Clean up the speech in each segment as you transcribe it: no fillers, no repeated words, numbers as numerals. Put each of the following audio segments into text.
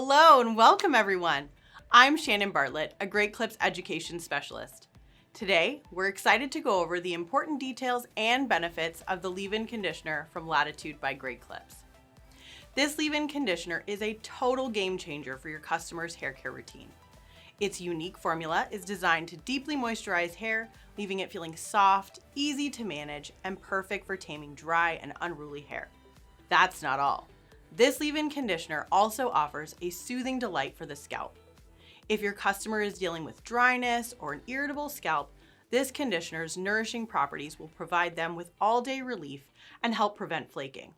Hello and welcome everyone. I'm Shannon Bartlett, a Great Clips education specialist. Today, we're excited to go over the important details and benefits of the leave-in conditioner from Latitude by Great Clips. This leave-in conditioner is a total game changer for your customer's hair care routine. Its unique formula is designed to deeply moisturize hair, leaving it feeling soft, easy to manage, and perfect for taming dry and unruly hair. That's not all. This leave-in conditioner also offers a soothing delight for the scalp. If your customer is dealing with dryness or an irritable scalp, this conditioner's nourishing properties will provide them with all-day relief and help prevent flaking.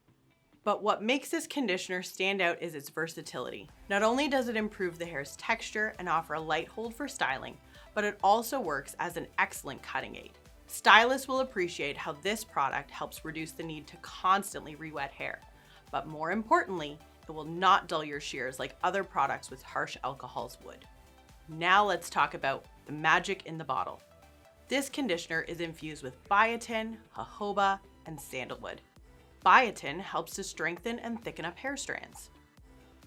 But what makes this conditioner stand out is its versatility. Not only does it improve the hair's texture and offer a light hold for styling, but it also works as an excellent cutting aid. Stylists will appreciate how this product helps reduce the need to constantly re-wet hair. But more importantly, it will not dull your shears like other products with harsh alcohols would. Now let's talk about the magic in the bottle. This conditioner is infused with biotin, jojoba, and sandalwood. Biotin helps to strengthen and thicken up hair strands.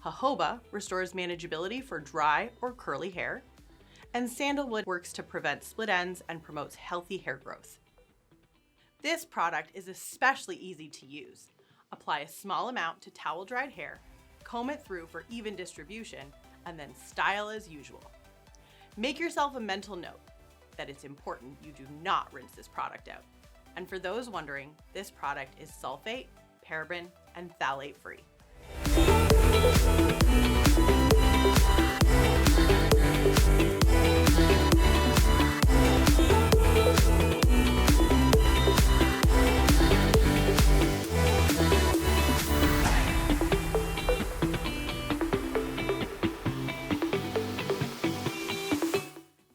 Jojoba restores manageability for dry or curly hair. And sandalwood works to prevent split ends and promotes healthy hair growth. This product is especially easy to use. Apply a small amount to towel-dried hair, comb it through for even distribution, and then style as usual. Make yourself a mental note that it's important you do not rinse this product out. And for those wondering, this product is sulfate, paraben, and phthalate-free.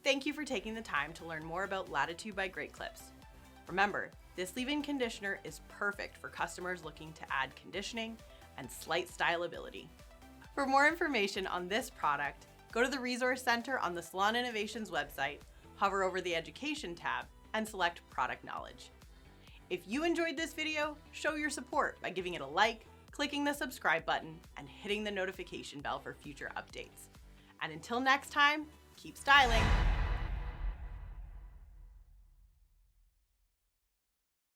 Thank you for taking the time to learn more about Latitude by Great Clips. Remember, this leave-in conditioner is perfect for customers looking to add conditioning and slight styleability. For more information on this product, go to the Resource Center on the Salon Innovations website, hover over the Education tab, and select Product Knowledge. If you enjoyed this video, show your support by giving it a like, clicking the subscribe button, and hitting the notification bell for future updates. And until next time, keep styling!